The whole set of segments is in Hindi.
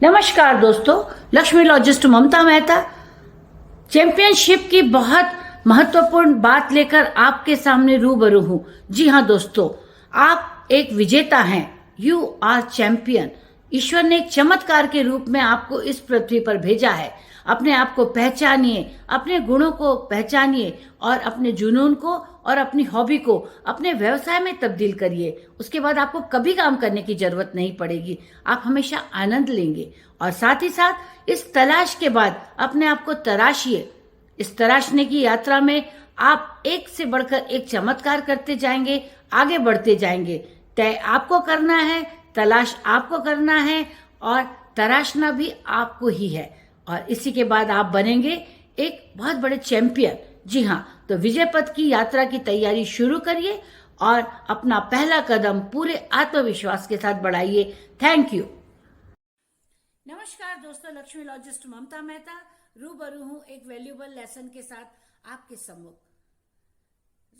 नमस्कार दोस्तों, लक्ष्मीलॉजिस्ट ममता मेहता चैंपियनशिप की बहुत महत्वपूर्ण बात लेकर आपके सामने रूबरू हूं। जी हां दोस्तों, आप एक विजेता हैं। You are champion. ईश्वर ने एक चमत्कार के रूप में आपको इस पृथ्वी पर भेजा है। अपने आप को पहचानिए, अपने गुणों को पहचानिए और अपने जुनून को और अपनी हॉबी को अपने व्यवसाय में तब्दील करिए। उसके बाद आपको कभी काम करने की जरूरत नहीं पड़ेगी। आप हमेशा आनंद लेंगे और साथ ही साथ इस तलाश के बाद अपने आप को तराशिए। इस तराशने की यात्रा में आप एक से बढ़कर एक चमत्कार करते जाएंगे, आगे बढ़ते जाएंगे। तय आपको करना है, तलाश आपको करना है और तराशना भी आपको ही है। और इसी के बाद आप बनेंगे एक बहुत बड़े चैंपियन। जी हाँ, तो विजय पथ की यात्रा की तैयारी शुरू करिए और अपना पहला कदम पूरे आत्मविश्वास के साथ बढ़ाइए। Thank you. नमस्कार दोस्तों, लक्ष्मीलॉजिस्ट ममता मेहता रूबरू हूं एक वैल्यूएबल लेसन के साथ आपके सम्मुख।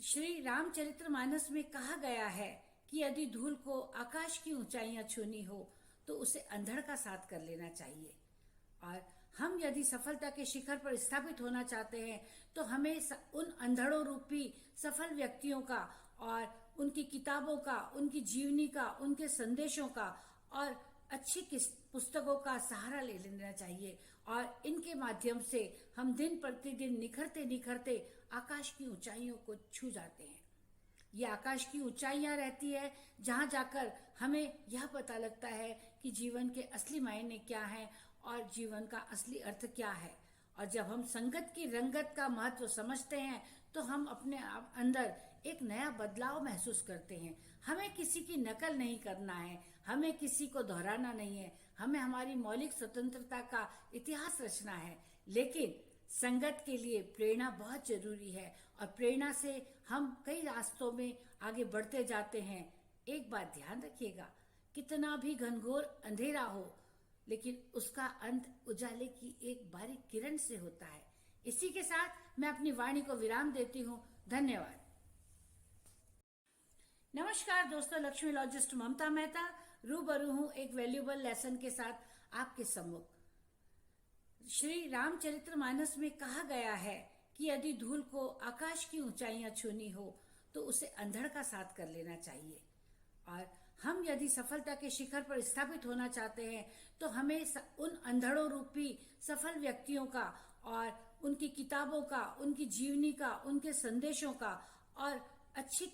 श्री रामचरितमानस में कहा गया है कि यदि धूल को आकाश की ऊंचाइयां छूनी हो तो उसे अंधड़ का साथ कर लेना चाहिए। और हम यदि सफलता के शिखर पर स्थापित होना चाहते हैं तो हमें उन अंधड़ों रूपी सफल व्यक्तियों का और उनकी किताबों का, उनकी जीवनी का, उनके संदेशों का और अच्छी पुस्तकों का सहारा ले लेना चाहिए। और इनके माध्यम से हम दिन प्रतिदिन निखरते निखरते आकाश की ऊंचाइयों को छू जाते हैं। ये आकाश की ऊंचाइयां रहती है जहां जाकर हमें यह पता लगता है कि जीवन के असली मायने क्या हैं और जीवन का असली अर्थ क्या है। और जब हम संगत की रंगत का महत्व समझते हैं तो हम अपने अंदर एक नया बदलाव महसूस करते हैं। हमें किसी की नकल नहीं करना है, हमें किसी को दोहराना नहीं है, हमें हमारी मौलिक स्वतंत्रता का इतिहास रचना है। लेकिन संगत के लिए प्रेरणा बहुत जरूरी है और प्रेरणा से हम कई रास्तों में आगे बढ़ते जाते हैं। एक बात ध्यान रखिएगा, कितना भी घनघोर अंधेरा हो लेकिन उसका अंत उजाले की एक बारीक किरण से होता है। इसी के साथ मैं अपनी वाणी को विराम देती हूँ। धन्यवाद। नमस्कार दोस्तों, लक्ष्मीलॉजिस्ट ममता मेहता रूबरू हूं एक वैल्यूएबल लेसन के साथ आपके सम्मुख। श्री रामचरितमानस में कहा गया है कि यदि धूल को आकाश की ऊंचाइयां छूनी हो तो उसे अंधड़ का साथ कर लेना चाहिए। और हम यदि सफलता के शिखर पर स्थापित होना चाहते हैं तो हमें उन अंधड़ों रूपी सफल व्यक्तियों का और उनकी किताबों का, उनकी जीवनी का, उनके संदेशों का और अच्छी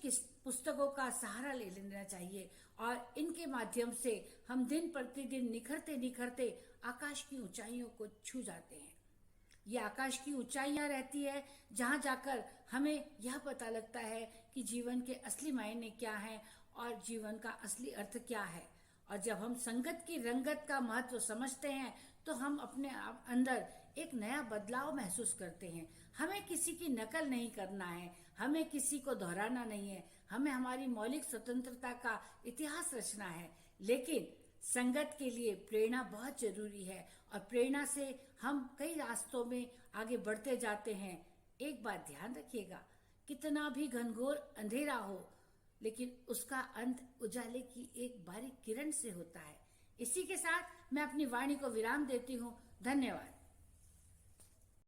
पुस्तकों का सहारा ले लेना चाहिए। और इनके माध्यम से हम दिन प्रतिदिन निखरते निखरते आकाश की ऊंचाइयों को छू जाते हैं। ये आकाश की ऊंचाइयां रहती है जहां जाकर हमें यह पता लगता है कि जीवन के असली मायने क्या हैं और जीवन का असली अर्थ क्या है। और जब हम संगत की रंगत का महत्व समझते हैं तो हम अपने अंदर एक नया बदलाव महसूस करते हैं। हमें किसी की नकल नहीं करना है, हमें किसी को दोहराना नहीं है, हमें हमारी मौलिक स्वतंत्रता का इतिहास रचना है। लेकिन संगत के लिए प्रेरणा बहुत जरूरी है और प्रेरणा से हम कई रास्तों में आगे बढ़ते जाते हैं। एक बात ध्यान रखिएगा, कितना भी घनघोर अंधेरा हो लेकिन उसका अंत उजाले की एक बारीक किरण से होता है। इसी के साथ मैं अपनी वाणी को विराम देती हूँ। धन्यवाद।